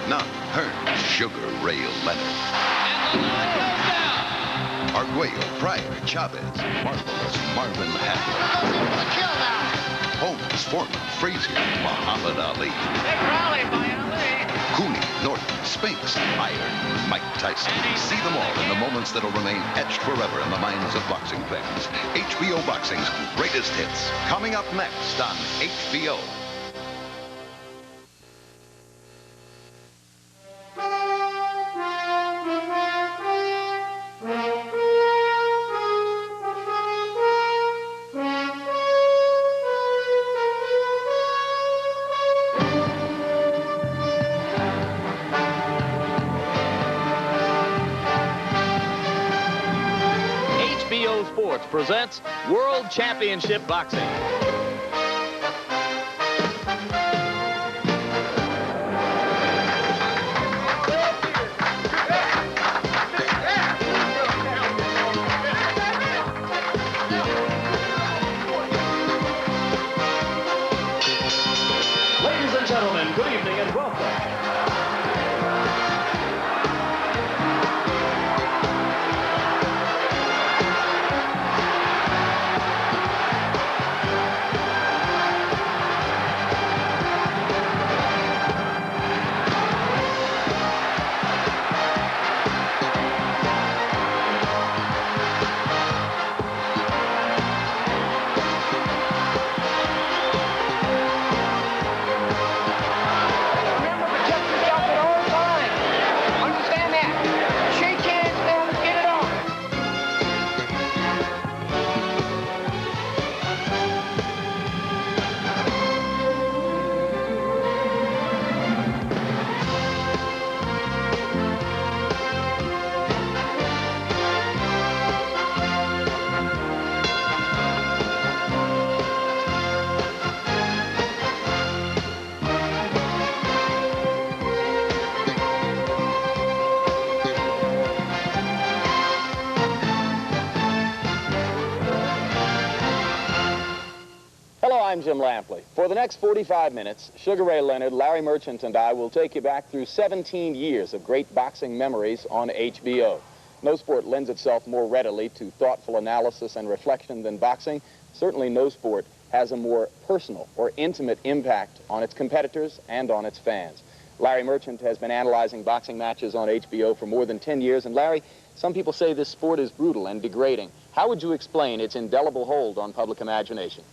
None. Hearns, Sugar Ray Leonard. And the line goes down. Arguello, Pryor, Chavez, Marvelous, Marvin Hagler. Kill now. Holmes, Foreman, Frazier, Muhammad Ali. Big rally by Ali. Cooney, Norton, Spinks, Iron, Mike Tyson. See them all in the moments that'll remain etched forever in the minds of boxing fans. HBO Boxing's greatest hits. Coming up next on HBO. HBO Sports presents World Championship Boxing. Ladies and gentlemen, good evening and welcome. Hello, I'm Jim Lampley. For the next 45 minutes, Sugar Ray Leonard, Larry Merchant, and I will take you back through 17 years of great boxing memories on HBO. No sport lends itself more readily to thoughtful analysis and reflection than boxing. Certainly no sport has a more personal or intimate impact on its competitors and on its fans. Larry Merchant has been analyzing boxing matches on HBO for more than 10 years. And Larry, some people say this sport is brutal and degrading. How would you explain its indelible hold on public imagination?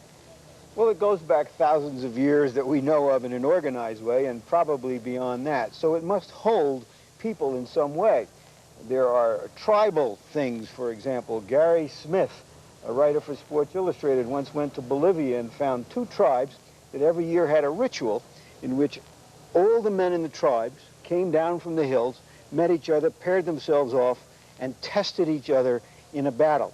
Well, it goes back thousands of years that we know of in an organized way, and probably beyond that. So it must hold people in some way. There are tribal things, for example. Gary Smith, a writer for Sports Illustrated, once went to Bolivia and found two tribes that every year had a ritual in which all the men in the tribes came down from the hills, met each other, paired themselves off, and tested each other in a battle.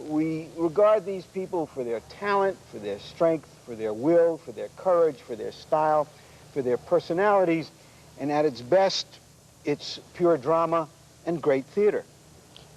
We regard these people for their talent, for their strength, for their will, for their courage, for their style, for their personalities, and at its best, it's pure drama and great theater.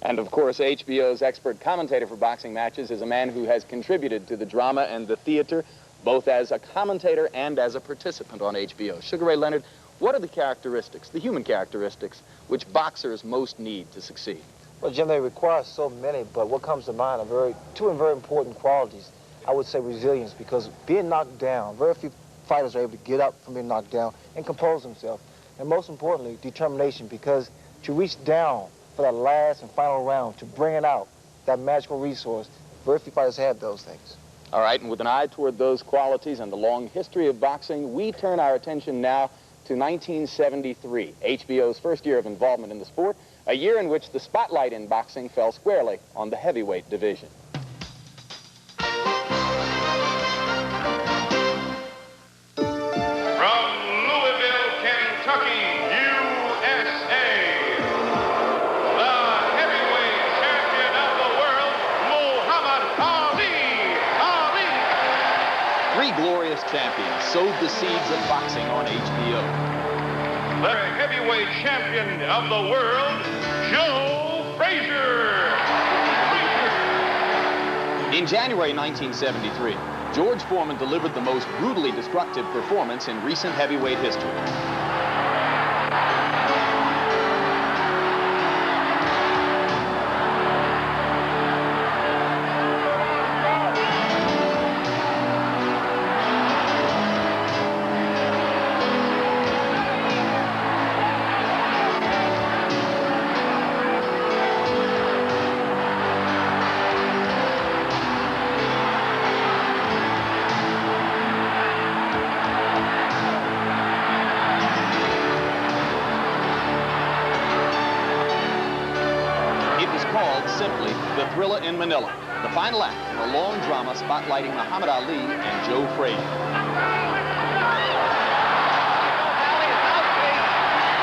And of course, HBO's expert commentator for boxing matches is a man who has contributed to the drama and the theater, both as a commentator and as a participant on HBO. Sugar Ray Leonard, what are the characteristics, the human characteristics, which boxers most need to succeed? Well, Jim, they require so many, but what comes to mind are two very important qualities. I would say resilience, because being knocked down, very few fighters are able to get up from being knocked down and compose themselves. And most importantly, determination, because to reach down for that last and final round, to bring it out, that magical resource, very few fighters have those things. All right, and with an eye toward those qualities and the long history of boxing, we turn our attention now to 1973, HBO's first year of involvement in the sport, a year in which the spotlight in boxing fell squarely on the heavyweight division. From Louisville, Kentucky, USA, the heavyweight champion of the world, Muhammad Ali. Three glorious champions sowed the seeds of boxing on HBO. The heavyweight champion of the world, Joe Frazier. In January 1973, George Foreman delivered the most brutally destructive performance in recent heavyweight history. simply The Thriller in Manila, the final act in a long drama spotlighting Muhammad Ali and Joe Frazier.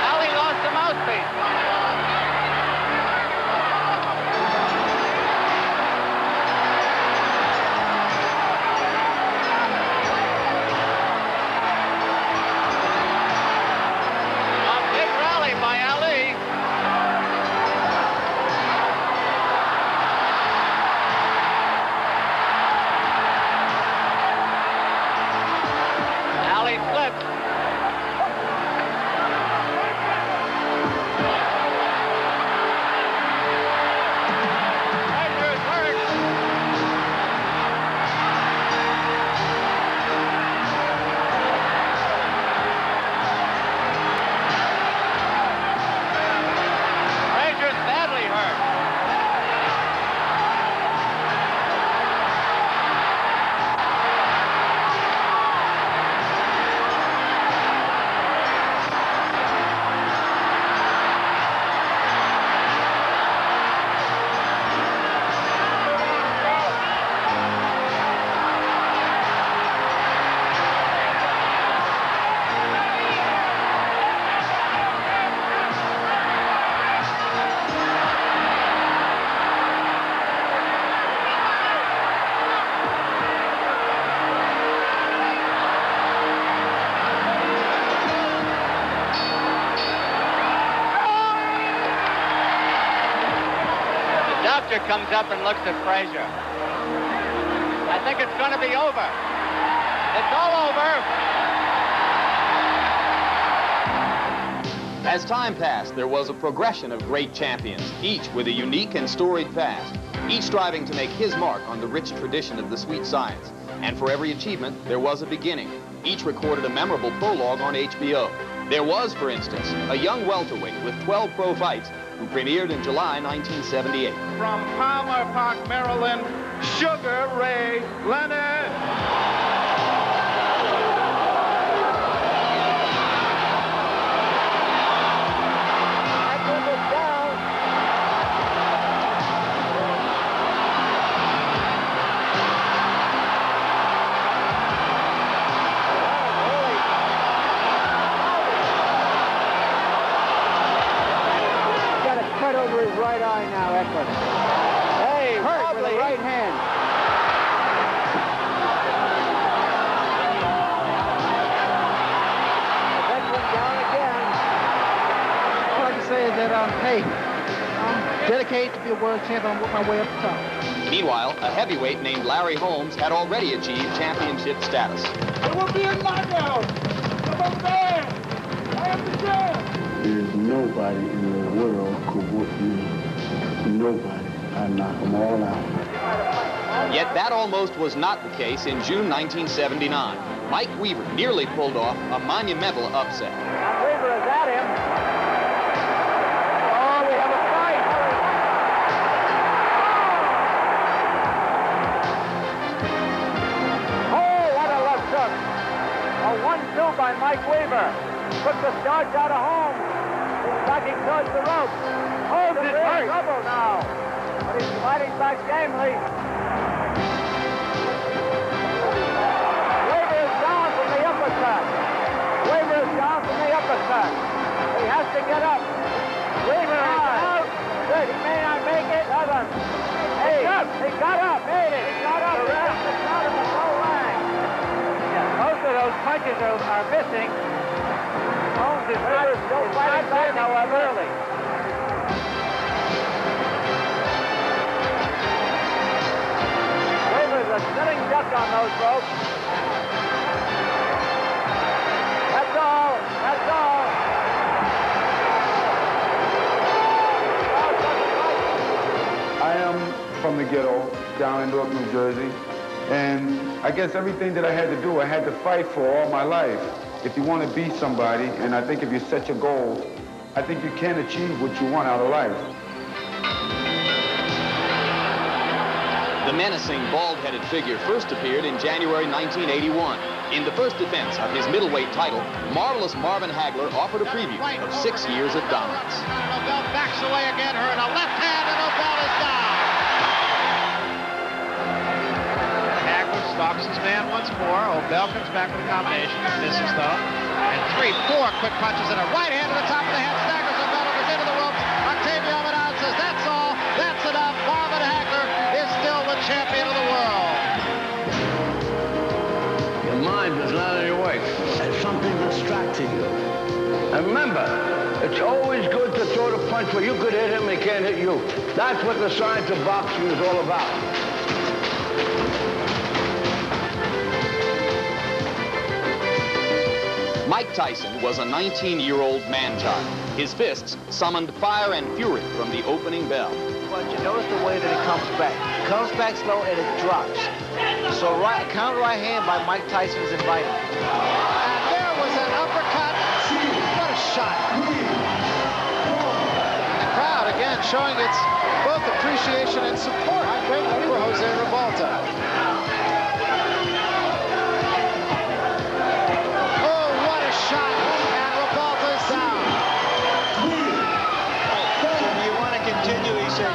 Ali lost the mouthpiece. Comes up and looks at Frazier. I think it's going to be over. It's all over. As time passed, there was a progression of great champions, each with a unique and storied past, each striving to make his mark on the rich tradition of the sweet science. And for every achievement, there was a beginning. Each recorded a memorable prologue on HBO. There was, for instance, a young welterweight with 12 pro fights who premiered in July 1978. From Palmer Park, Maryland, Sugar Ray Leonard. Over his right eye now, Eckler. Hey, hurt with the right hand. Eckler down again. All I can say is that, hey, I'm dedicated to be a world champion. I'm working my way up the top. Meanwhile, a heavyweight named Larry Holmes had already achieved championship status. It will be a knockout. Come on, man. I am the champ. There's nobody in the world could whoop me. Nobody. I knock them all out. Yet that almost was not the case in June 1979. Mike Weaver nearly pulled off a monumental upset. Weaver is at him. Oh, we have a fight. Oh, what a left hook. A 1-2 by Mike Weaver. Took the starch out of Holmes. He's backing towards the ropes. Holmes is in trouble now. But he's fighting back gamely. Weaver is down from the uppercut. Weaver is down from the uppercut. He has to get up. Weaver is out. Good. He may not make it. Doesn't. Hey, he got up. Made it. He got up. The rest is out of the low line. Most of those punches are missing. Holmes is still fighting back, however. Early. Weaver's a sitting duck on those ropes. That's all. That's all. I am from the ghetto down in Newark, New Jersey. And I guess everything that I had to do, I had to fight for all my life. If you want to be somebody, and I think if you set your goal, I think you can achieve what you want out of life. The menacing, bald-headed figure first appeared in January 1981. In the first defense of his middleweight title, Marvelous Marvin Hagler offered a preview of 6 years of dominance. O'Bell backs away again, hurt a left hand, and O'Bell is down. Hagler stalks his man once more. O'Bell comes back with a combination, misses though. And 3, 4 quick punches and a right hand to the top of the head, staggers O'Bell over into the ropes. Octavio Menard says, that's all, that's enough. Marvin Hagler is still the champion of the world. Your mind is not on your way. There's something distracting you. And remember, it's always good to throw the punch where you could hit him and he can't hit you. That's what the science of boxing is all about. Mike Tyson was a 19-year-old man-child. His fists summoned fire and fury from the opening bell. But you notice the way that it comes back. It comes back slow and it drops. So counter right hand by Mike Tyson is invited. And there was an uppercut. What a shot. The crowd, again, showing its both appreciation and support for Jose Revolta.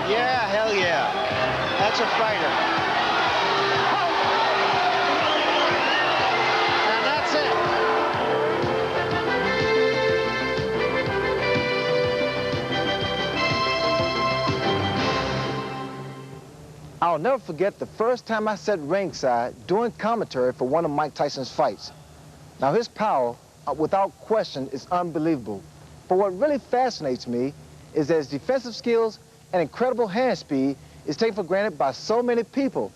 Yeah, hell yeah. That's a fighter. And that's it. I'll never forget the first time I sat ringside doing commentary for one of Mike Tyson's fights. Now his power, without question, is unbelievable. But what really fascinates me is that his defensive skills and incredible hand speed is taken for granted by so many people.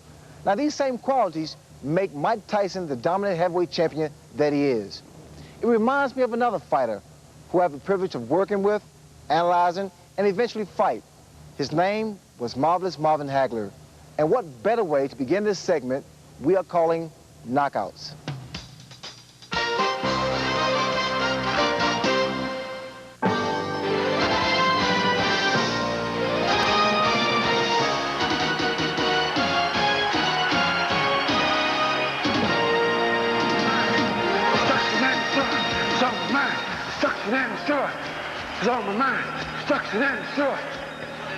Now, these same qualities make Mike Tyson the dominant heavyweight champion that he is. It reminds me of another fighter who I have the privilege of working with, analyzing, and eventually fight. His name was Marvelous Marvin Hagler. And what better way to begin this segment we are calling Knockouts. It's on my mind. Stuck to that sword.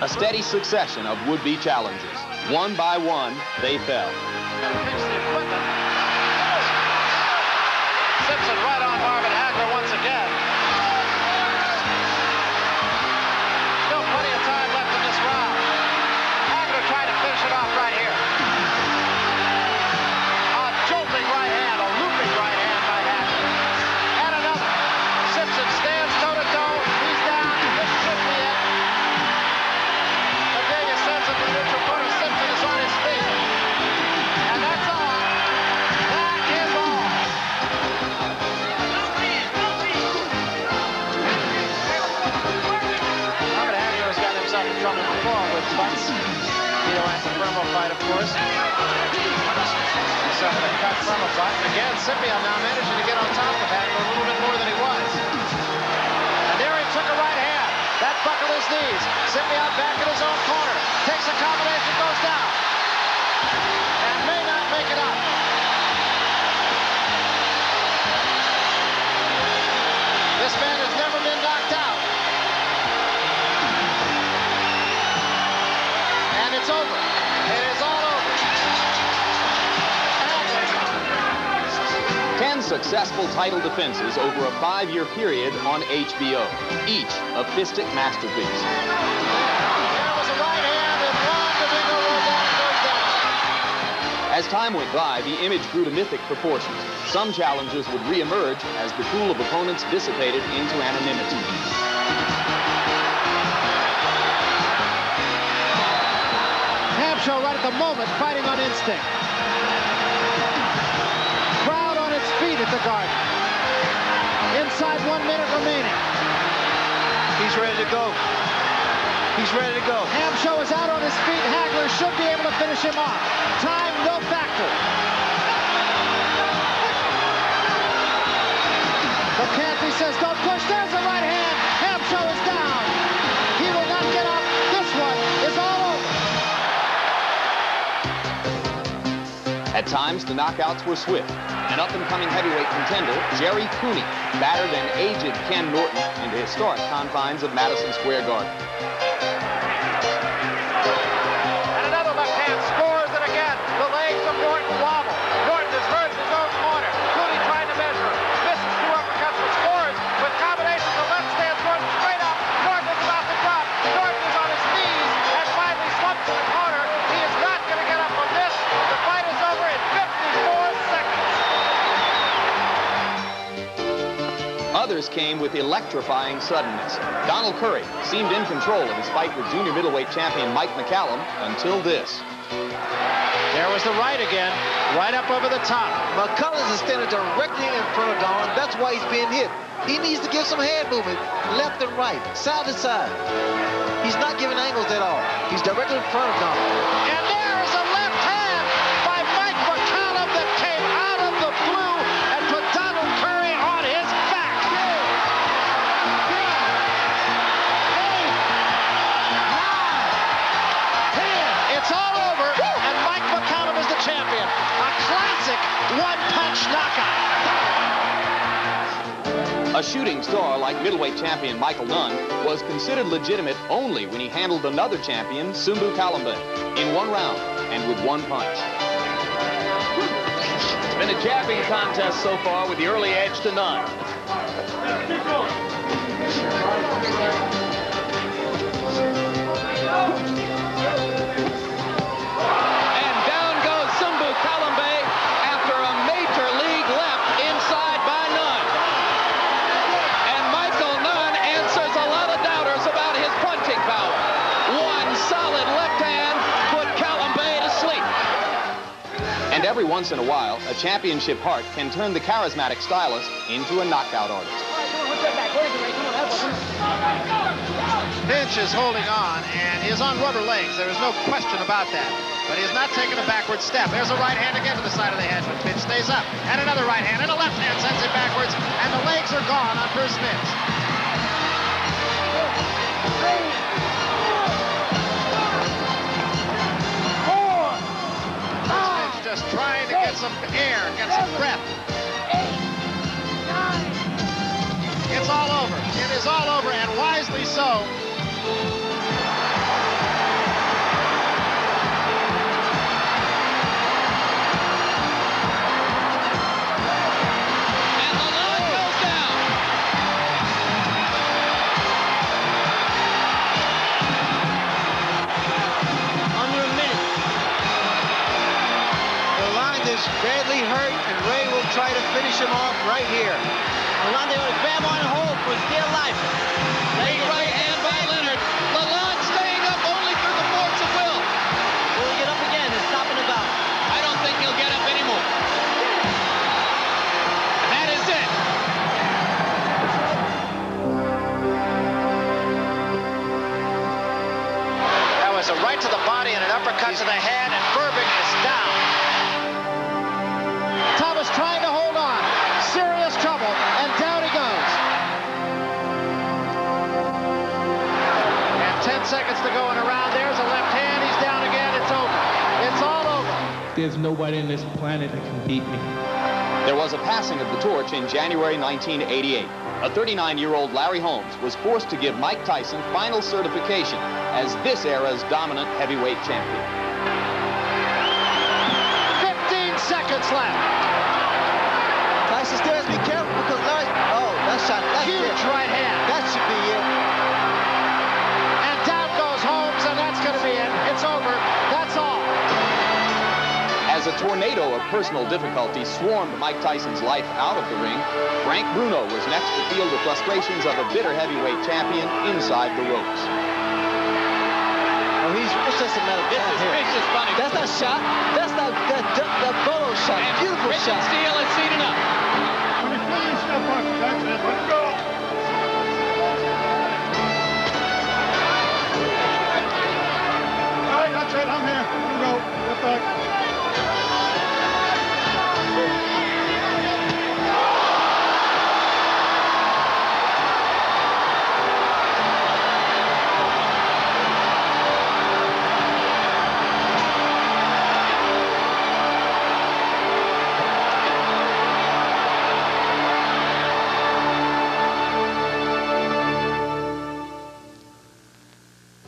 A steady succession of would-be challengers. One by one, they fell. Simpson right on Marvin Hagler once again. Still plenty of time left in this round. Hagler trying to finish it off right here. A jolting right hand, a looping right hand by Hagler. And another. Simpson stands toe-to-toe. He's down. This should be it. But there you sense that the neutral corner Simpson is on his feet. And that's all. That is all. Marvin Hagler has gotten himself in trouble before with fights. Tito Antifermo fight, of course. He suffered a cut from a fight. Again, Scipio now managing to get on top of Hagler a little bit more than he was. And there he took a right hand. That buckled his knees. Scipio back in his own corner. Takes a combination, goes down. And may not make it up. This man has never been knocked out. And it's over. It is all over. 10 successful title defenses over a 5-year period on HBO, each a fistic masterpiece. There was a right hand, and Juan Domingo Rodon goes down. As time went by, the image grew to mythic proportions. Some challengers would re-emerge as the pool of opponents dissipated into anonymity. Hampshire right at the moment fighting on instinct. Crowd on its feet at the Garden. Inside 1 minute remaining. He's ready to go. He's ready to go. Hampshire is out on his feet. Hagler should be able to finish him off. Time, no factor. McCarthy says, don't push. There's a right hand. Hampshire is down. He will not get up. This one is all over. At times, the knockouts were swift. An up-and-coming heavyweight contender, Jerry Cooney, battered an aged Ken Norton in the historic confines of Madison Square Garden. And another left hand scores, and again, the legs of Norton wobble. Norton is hurt in his own corner. Cooney trying to measure him. Misses two uppercuts, but scores with combinations of left stands Norton straight up. Norton is about to drop. Norton is on his knees and finally slumps in the corner. He is not going to get up from this. The fight is over in 54 seconds. Others came with electrifying suddenness. Donald Curry seemed in control of his fight with junior middleweight champion Mike McCallum until this. There was the right again, right up over the top. McCullum is standing directly in front of Donald. That's why he's being hit. He needs to give some hand movement, left and right, side to side. He's not giving angles at all. He's directly in front of Donald. And there is a left hand by Mike McCallum that came out of the blue and put Donald Curry on his back. It's all over, and Mike McCallum is the champion. A classic one-punch knockout. A shooting star like middleweight champion Michael Nunn was considered legitimate only when he handled another champion, Sumbu Kalambe, in one round and with one punch. It's been a jabbing contest so far with the early edge to Nunn. And down goes Sumbu Kalambe after a major league left inside by Nunn. And Michael Nunn answers a lot of doubters about his punching power. One solid left hand put Kalambe to sleep. And every once in a while, a championship heart can turn the charismatic stylist into a knockout artist. Finch is holding on and is on rubber legs. There is no question about that. But he has not taken a backward step. There's a right hand again to the side of the head, but Finch stays up. And another right hand and a left hand sends it backwards. And the legs are gone on Bruce Finch. Finch just trying to get some air, get some breath. It's all over. It is all over, and wisely so. And the line goes down. Under a minute. Orlando is badly hurt, and Ray will try to finish him off right here. Orlando will grab on hold for dear life. Big right hand by Leonard. Lalonde staying up only through the force of will. Will he get up again? He's stopping the bout. I don't think he'll get up anymore. And that is it. That was a right to the body and an uppercut to the head, and Burbing is down. Thomas trying to hold on. Serious trouble, and down he goes. And 10 seconds to go in a round. There's a left hand. He's down again. It's over. It's all over. There's nobody on this planet that can beat me. There was a passing of the torch in January 1988. A 39-year-old Larry Holmes was forced to give Mike Tyson final certification as this era's dominant heavyweight champion. 15 seconds left. Tyson still has to be careful because Larry... Oh, that shot. That's Huge it. right hand. That should be it. And down goes Holmes, and that's going to be it. It's over. That's all. As a tornado of personal difficulty swarmed Mike Tyson's life out of the ring, Frank Bruno was next to feel the frustrations of a bitter heavyweight champion inside the ropes. Oh, it's just a matter of This time is here. vicious funny. That's not shot. That's not that Bolo shot. And Beautiful Richard shot. Steele has seen enough. When you finish that boxing, that's it. Let him go. All right, that's it. I'm here. Let him go. Get back.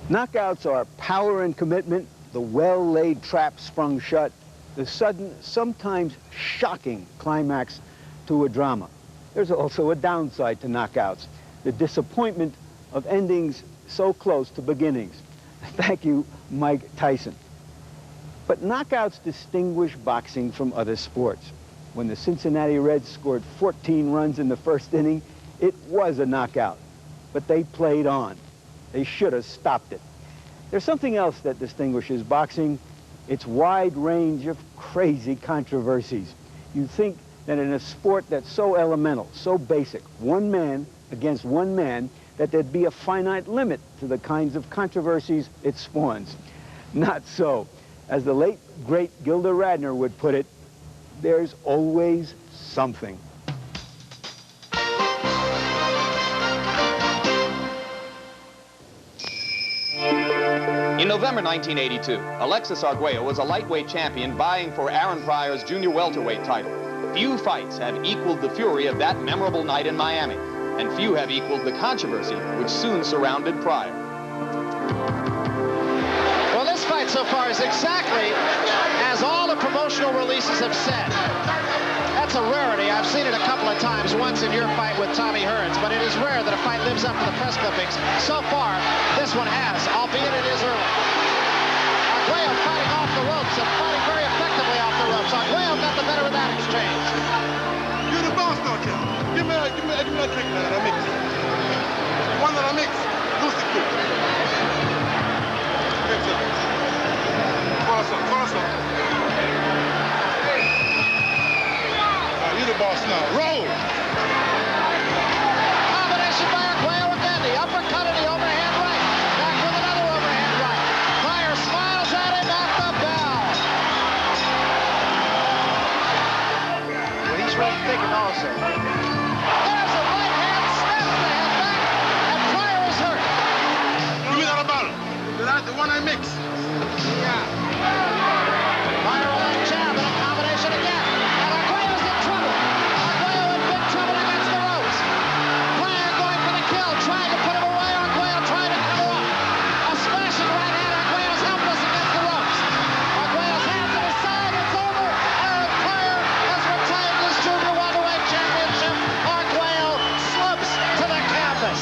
Knockouts are power and commitment, the well-laid trap sprung shut, the sudden, sometimes shocking climax to a drama. There's also a downside to knockouts, the disappointment of endings so close to beginnings. Thank you, Mike Tyson. But knockouts distinguish boxing from other sports. When the Cincinnati Reds scored 14 runs in the first inning, it was a knockout. But they played on. They should have stopped it. There's something else that distinguishes boxing. Its wide range of crazy controversies. You'd think that in a sport that's so elemental, so basic, one man against one man, that there'd be a finite limit to the kinds of controversies it spawns. Not so. As the late, great Gilda Radner would put it, there's always something. In November 1982, Alexis Arguello was a lightweight champion vying for Aaron Pryor's junior welterweight title. Few fights have equaled the fury of that memorable night in Miami, and few have equaled the controversy which soon surrounded Pryor. Well, this fight so far is exactly as all the promotional releases have said. That's a rarity. I've seen it a couple of times, once in your fight with Tommy Hearns, but it is rare that a fight lives up to the press clippings. So far, this one has, albeit it is early. Arguello fighting off the ropes and fighting very effectively off the ropes. Arguello got the better of that exchange. You're the boss, don't you? Give me a drink, man, that I mix. One that I mix, Lucy Cook. Mix it. Call some. You the boss now. Roll! Combination by Arguello again. The uppercut and the overhand right. Back with another overhand right. Pryor smiles at him at the bell. Well, he's really thinking also. There's a right hand snap to the head back, and Pryor is hurt. Give me that ball. The one I mix. Yeah. Pryor a light jab and a combination again. And Arguello's in trouble. Arguello in big trouble against the ropes. Pryor going for the kill, trying to put him away. Arguello trying to cover up. A smashing right hand. Arguello's helpless against the ropes. Arguello's hands to the side. It's over. Aaron Pryor has retained his junior welterweight championship. Arguello slumps to the canvas.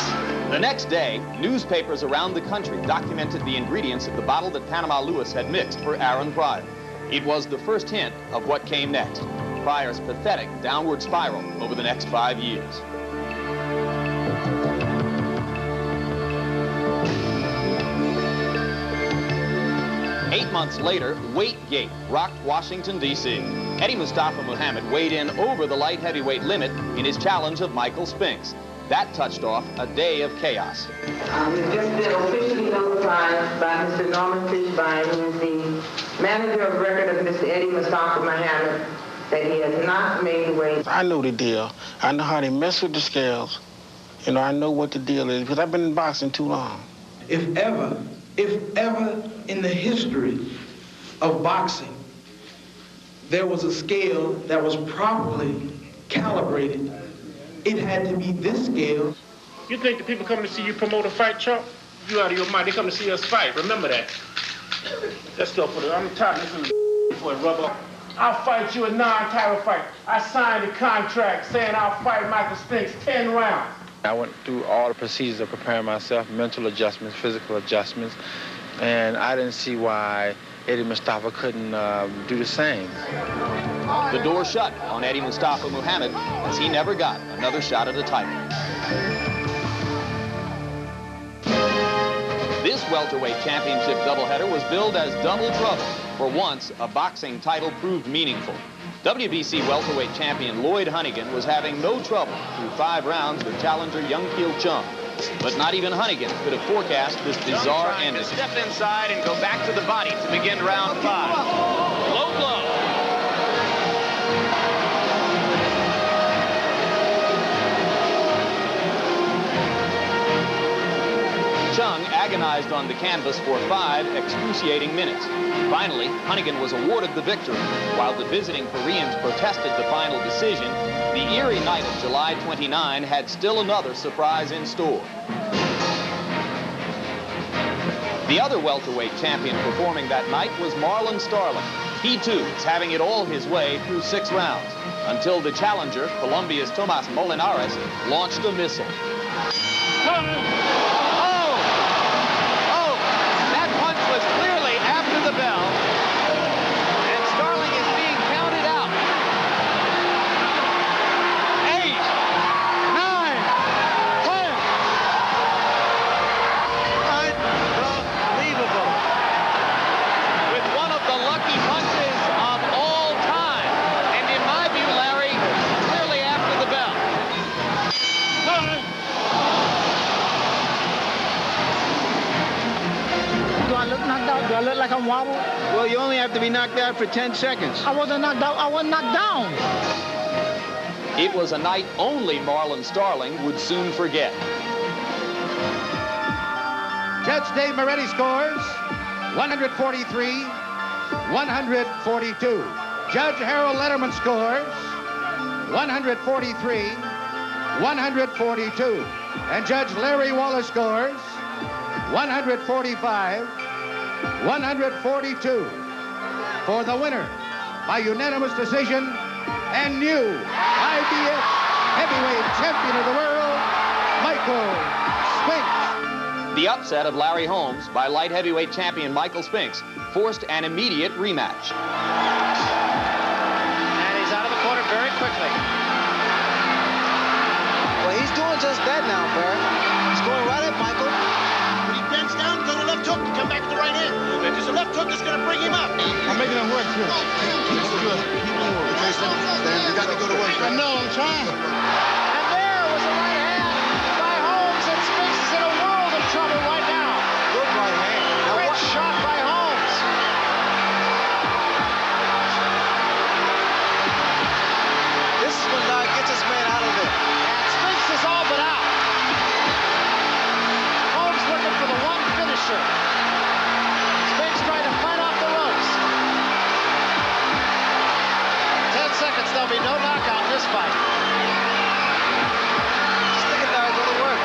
The next day, newspapers around the country documented the ingredients of the bottle that Panama Lewis had mixed for Aaron Pryor. It was the first hint of what came next, Pryor's pathetic downward spiral over the next 5 years. Eight months later, Weightgate rocked Washington, D.C. Eddie Mustafa Muhammad weighed in over the light heavyweight limit in his challenge of Michael Spinks. That touched off a day of chaos. We've just been officially notified by Mr. Norman Fishbein, who is the manager of record of Mr. Eddie Mustafa Muhammad, that he has not made weight. I know the deal. I know how they mess with the scales. You know, I know what the deal is, because I've been in boxing too long. If ever in the history of boxing, there was a scale that was properly calibrated, it had to be this scale. You think the people coming to see you promote a fight, Chump? You out of your mind. They come to see us fight. Remember that. Let's go for it. I'm tired of listening to for a rubber. I'll fight you a non-title fight. I signed a contract saying I'll fight Michael Spinks 10 rounds. I went through all the procedures of preparing myself, mental adjustments, physical adjustments, and I didn't see why Eddie Mustafa couldn't do the same. The door shut on Eddie Mustafa Muhammad as he never got another shot at a title. This welterweight championship doubleheader was billed as double trouble. For once, a boxing title proved meaningful. WBC welterweight champion Lloyd Hunnigan was having no trouble through 5 rounds with challenger Young Kil Chung. But not even Hunnigan could have forecast this bizarre ending. To step inside and go back to the body to begin round 5. Low blow. Chung agonized on the canvas for 5 excruciating minutes. Finally, Hunnigan was awarded the victory. While the visiting Koreans protested the final decision, the eerie night of July 29 had still another surprise in store. The other welterweight champion performing that night was Marlon Starling. He, too, is having it all his way through 6 rounds, until the challenger, Colombia's Tomas Molinares, launched a missile. That punch was clearly after the bell, and Starling is being counted out. 8, 9, 10. Unbelievable. With one of the lucky punches of all time, and in my view, Larry, clearly after the bell. Do I look knocked out? Do I look like I'm wobbled? Well, you only have to be knocked out for 10 seconds. I wasn't knocked out. I wasn't knocked down. It was a night only Marlon Starling would soon forget. Judge Dave Moretti scores 143, 142. Judge Harold Letterman scores 143, 142. And Judge Larry Wallace scores 145, 142. For the winner, by unanimous decision, and new IBF heavyweight champion of the world, Michael Spinks. The upset of Larry Holmes by light heavyweight champion Michael Spinks forced an immediate rematch. And he's out of the corner very quickly. Well, he's doing just that now, Barry. He's going right at Michael. When he bends down, go to left hook, come back to the right hand. Because the left hook is going to bring him up. I'm making it work here. Keep moving. Jason, you got to go to work. I know, I'm trying. And there was a right hand by Holmes, and Spinks is in a world of trouble right now. Good right hand. Now, Great shot by Holmes. this is when Doc gets his man out of there. And Spinks is all but out. Holmes looking for the one finisher. Spinks trying to fight off the ropes. 10 seconds, there'll be no knockout in this fight. Just look at Doc go to work.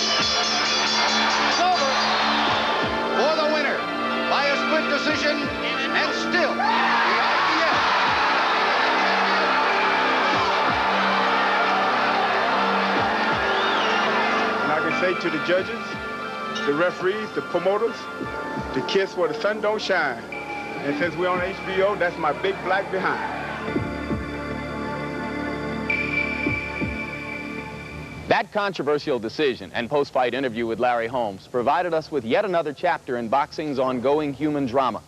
It's over. For the winner, by a split decision, and still, the IBF. And I can say to the judges, the referees, the promoters, to kiss where the sun don't shine. And since we're on HBO, that's my big black behind. That controversial decision and post-fight interview with Larry Holmes provided us with yet another chapter in boxing's ongoing human drama.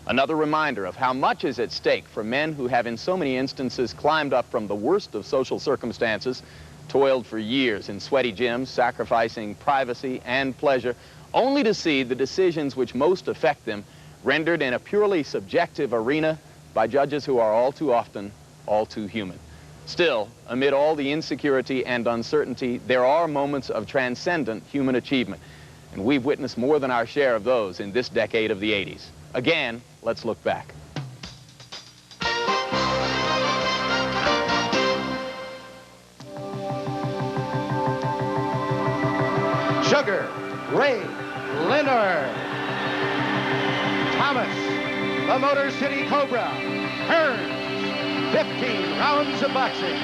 Another reminder of how much is at stake for men who have in so many instances climbed up from the worst of social circumstances, toiled for years in sweaty gyms, sacrificing privacy and pleasure, only to see the decisions which most affect them rendered in a purely subjective arena by judges who are all too often all too human. Still, amid all the insecurity and uncertainty, there are moments of transcendent human achievement, and we've witnessed more than our share of those in this decade of the 80s. Again, let's look back. Sugar Ray Leonard. Thomas, the Motor City Cobra. Hearns, 15 rounds of boxing.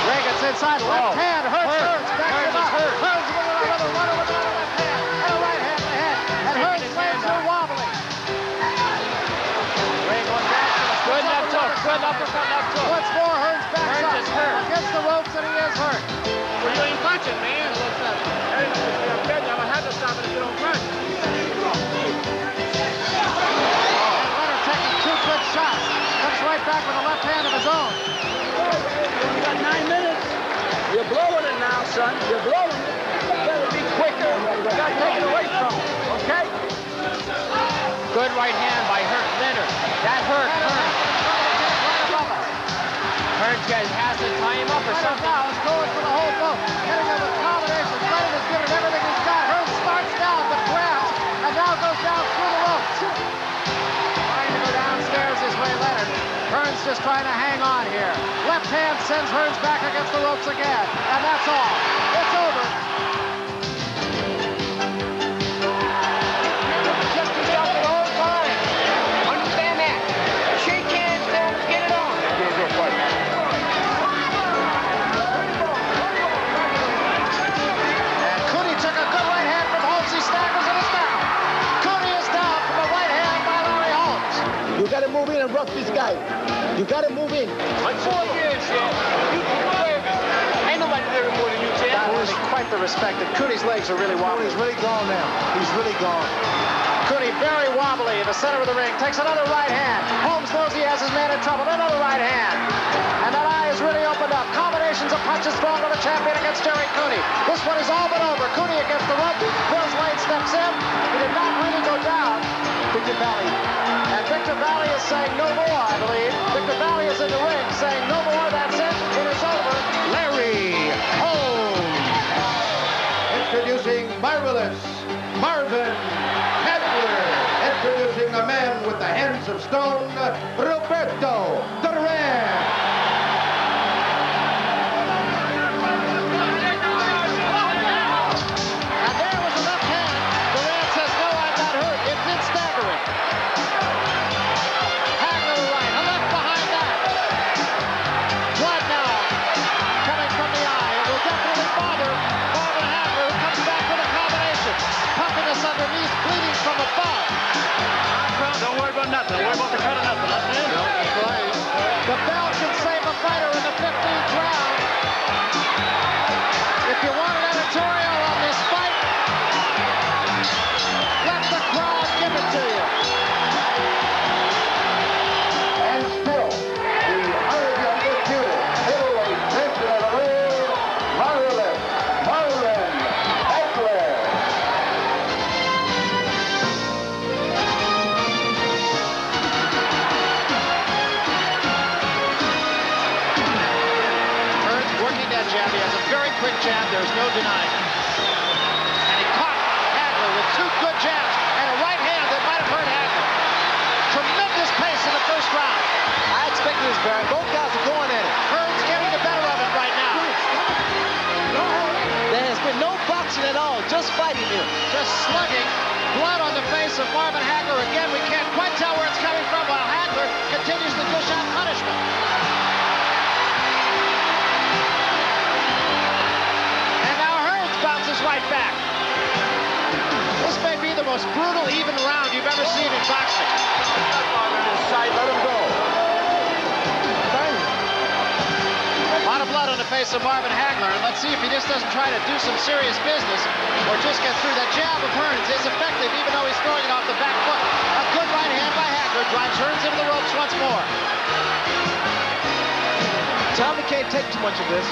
Ray gets inside, left hand, Hearns, backs him up. Hearns with another left hand, and a right hand to the head, and Hearns slams her wobbly. Ray going back to the good left hook, good uppercut left hook. Once more, Hearns backs Hearns up. is hurt. Against the ropes, and he is hurt. Well, you ain't punching, man. Hey, I'm telling you, I'm going to have to stop it if you don't punch. Leonard taking 2 good shots. Comes right back with a left hand of his own. You got 9 minutes. You're blowing it now, son. You're blowing it. You better be quicker. You got to take it away from him, okay? Good right hand by Leonard. That hurt Hearns. Hearns has to tie him up or something. Now is going for the whole boat. Hitting him with combinations. Leonard has given everything he's got. Hearns starts down but grabs and now goes down through the ropes. Trying to go downstairs this way, Leonard. Hearns just trying to hang on here. Left hand sends Hearns back against the ropes again. And that's all. It's over. Just yourself at all times. Understand that. Shake hands, folks. Get it on. And Cooney took a good right hand from Holmes. He staggers and is down. Cooney is down from a right hand by Larry Holmes. You got to move in and rough this guy. You got to move in. I'm 4 years, you deserve it. Ain't nobody deserve more than you, Ted. That was quite the respect. And Cooney's legs are really wobbly. Cooney's really gone now. He's really gone. Cooney very wobbly in the center of the ring. Takes another right hand. Holmes knows he has his man in trouble. Another right hand. And that eye is really opened up. Combinations of punches thrown to the champion against Jerry Cooney. This one is all but over. Cooney against the rope. Bill's Lane steps in. He did not really go down. Victor Valley. And Victor Valley is saying no more, I believe. Victor Valley is in the ring saying no more. That's it. It is over. Larry Holmes. Introducing Marvelous Marvin Hagler. Introducing the man with the hands of stone, Roberto Duran. And there was a left hand. Duran says, no, I'm not hurt. It did stagger him. Hagler right. A left behind that. Blood now coming from the eye. It will definitely bother Marvin Hagler, who comes back with a combination. Puffiness underneath, bleeding from above. Don't worry about nothing. Don't worry about the cut of nothing. That's right. The bell can save a fighter in the 15th round. If you want an editorial on this fight, let the crowd give it to you. And still, the undisputed middleweight champion of the ring, Marvelous Marvin Hagler. Hearns working that jab. He has a very quick jab. There's no denying it. And he caught Hagler with 2 good jabs and a right hand that might have hurt Hagler. Tremendous pace in the first round. I expected this, Barry. Both guys are going at it. Hearns getting the better of it right now. There has been no boxing at all, just fighting here. Just slugging. Blood on the face of Marvin Hagler. Again, we can't quite tell where it's coming from while Hagler continues to dish out punishment. And now Hearns bounces right back. This may be the most brutal, even round you've ever seen in boxing. Let him go. A lot of blood on the face of Marvin Hagler. And let's see if he just doesn't try to do some serious business or just get through. That jab of Hearns is effective, even though he's throwing it off the back foot. A good right hand by Hagler drives Hearns into the ropes once more. Tommy can't take too much of this.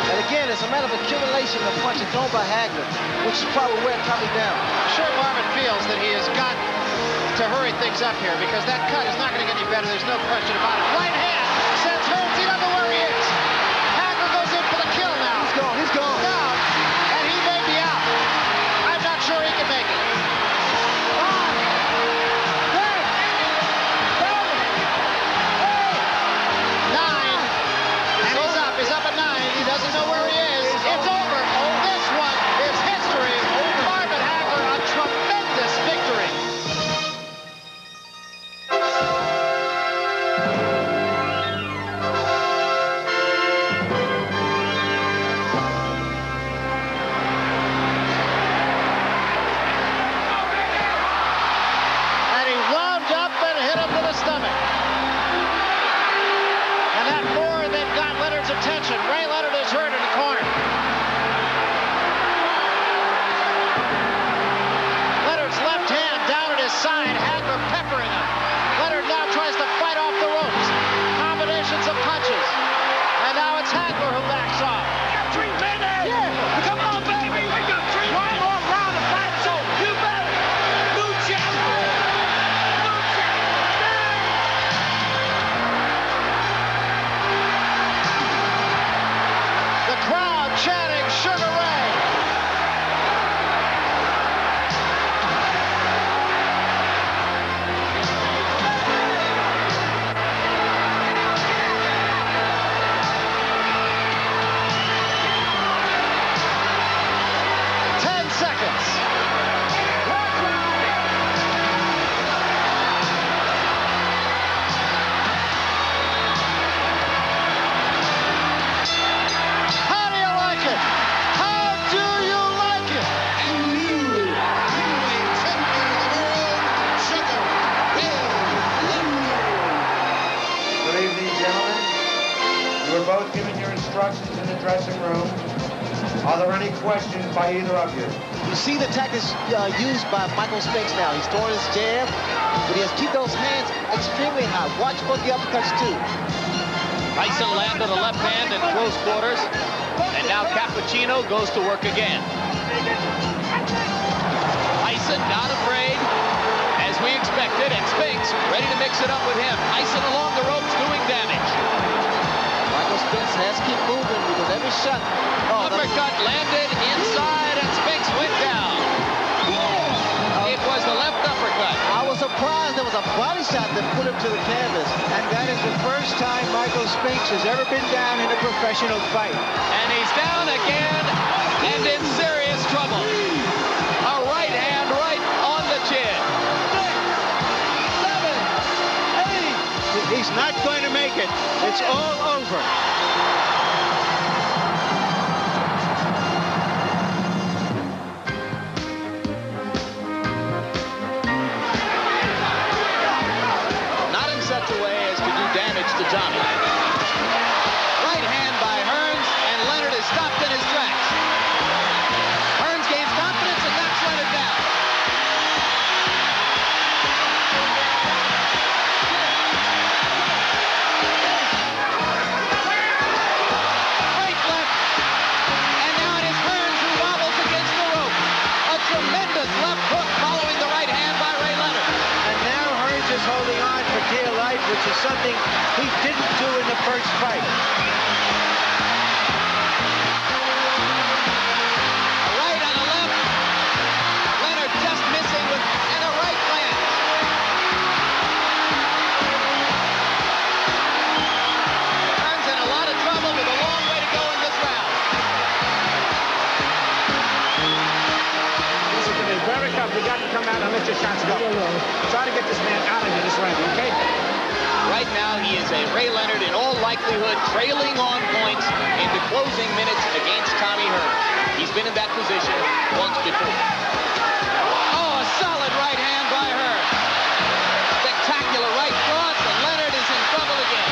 And again, it's a matter of accumulation of punches thrown by Hagler, which is probably wearing Tommy down. I'm sure Marvin feels that he has got to hurry things up here because that cut is not going to get any better. There's no question about it. Right hand sends Hearns. He doesn't know where he is. Hagler goes in for the kill now. He's gone. He's gone. Down, and he may be out. I'm not sure he can make it. 9, and he's up. He's up at 9. He doesn't know where he is. It's over. This one is history. Marvin Hagler, a tremendous victory. And he wound up and hit him to the stomach. And that more than got Leonard's attention. Ray Leonard is hurt in the corner. Leonard's left hand down at his side. Hagler peppering him. Leonard now tries to fight off the ropes. Combinations of punches. And now it's Hagler who backs off. We got 3 minutes. Yeah. Come on, baby. We got 3 minutes. One more round of fight's over. You better. New champion. New champion. You're both given your instructions in the dressing room. Are there any questions by either of you? You see the tactics used by Michael Spinks now. He's throwing his jab, but he has to keep those hands extremely high. Watch both the uppercuts, too. Tyson landed a left hand in close quarters, and now Cappuccino goes to work again. Tyson not afraid, as we expected, and Spinks ready to mix it up with him. Tyson along the ropes doing damage. Michael Spinks has to keep moving because every shot... Uppercut landed inside, and Spinks went down. It was the left uppercut. I was surprised there was a body shot that put him to the canvas. And that is the first time Michael Spinks has ever been down in a professional fight. And he's down again and in serious trouble. A right hand right on the chin. 6, 7, 8. He's not going to make it. It's all over. To Johnny. Right hand by Hearns, and Leonard is stopped in his tracks. Hearns gains confidence and knocks Leonard down. Great left. And now it is Hearns who wobbles against the rope. A tremendous left hook following the right hand by Ray Leonard. And now Hearns is holding on for dear life, which is something he didn't do in the first fight. A right on the left. Leonard just missing with and a right lands. Hearns in a lot of trouble with a long way to go in this round. Listen to me, Berica, we got to come out and let your shots go. Try to get this man out of here this round, okay? Right now, he is a Ray Leonard, in all likelihood, trailing on points in the closing minutes against Tommy Hearns. He's been in that position once before. Oh, a solid right hand by Hearns. Spectacular right cross, and Leonard is in trouble again.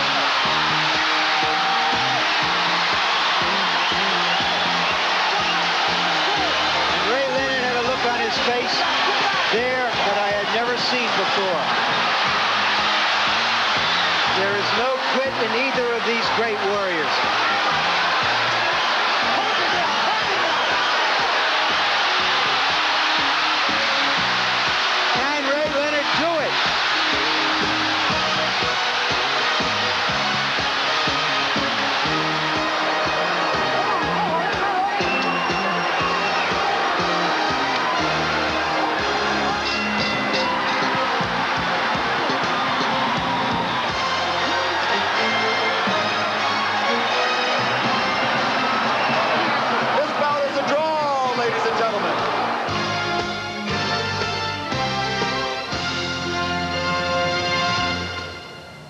And Ray Leonard had a look on his face there that I had never seen before. There is no quit in either of these great warriors. Can Ray Leonard do it?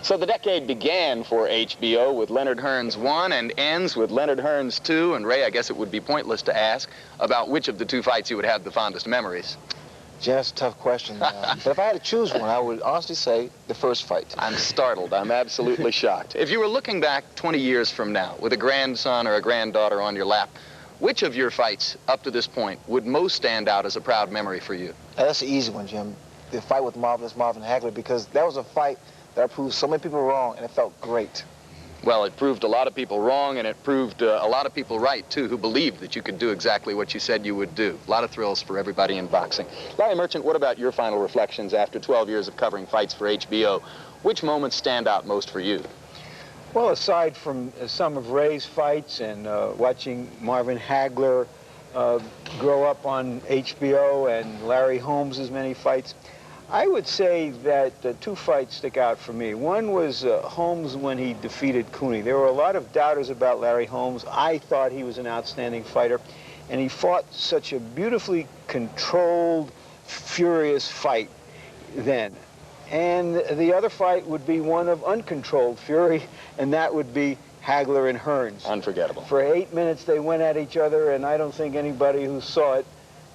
So the decade began for HBO with Leonard Hearns 1 and ends with Leonard Hearns 2. And Ray, I guess it would be pointless to ask about which of the two fights you would have the fondest memories. Jim, that's a tough question. But if I had to choose one, I would honestly say the first fight. I'm startled. I'm absolutely shocked. If you were looking back 20 years from now with a grandson or a granddaughter on your lap, which of your fights up to this point would most stand out as a proud memory for you? That's an easy one, Jim. The fight with Marvelous Marvin Hagler, because that was a fight that proved so many people wrong, and it felt great. Well, it proved a lot of people wrong, and it proved a lot of people right, too, who believed that you could do exactly what you said you would do. A lot of thrills for everybody in boxing. Larry Merchant, what about your final reflections after 12 years of covering fights for HBO? Which moments stand out most for you? Well, aside from some of Ray's fights and watching Marvin Hagler grow up on HBO and Larry Holmes' many fights, I would say that two fights stick out for me. One was Holmes when he defeated Cooney. There were a lot of doubters about Larry Holmes. I thought he was an outstanding fighter, and he fought such a beautifully controlled, furious fight then. And the other fight would be one of uncontrolled fury, and that would be Hagler and Hearns. Unforgettable. For 8 minutes they went at each other, and I don't think anybody who saw it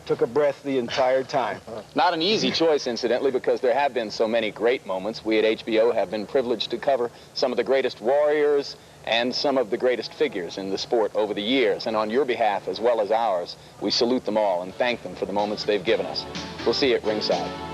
took a breath the entire time. Not an easy choice, incidentally, because there have been so many great moments. We at HBO have been privileged to cover some of the greatest warriors and some of the greatest figures in the sport over the years. And on your behalf, as well as ours, we salute them all and thank them for the moments they've given us. We'll see you at ringside.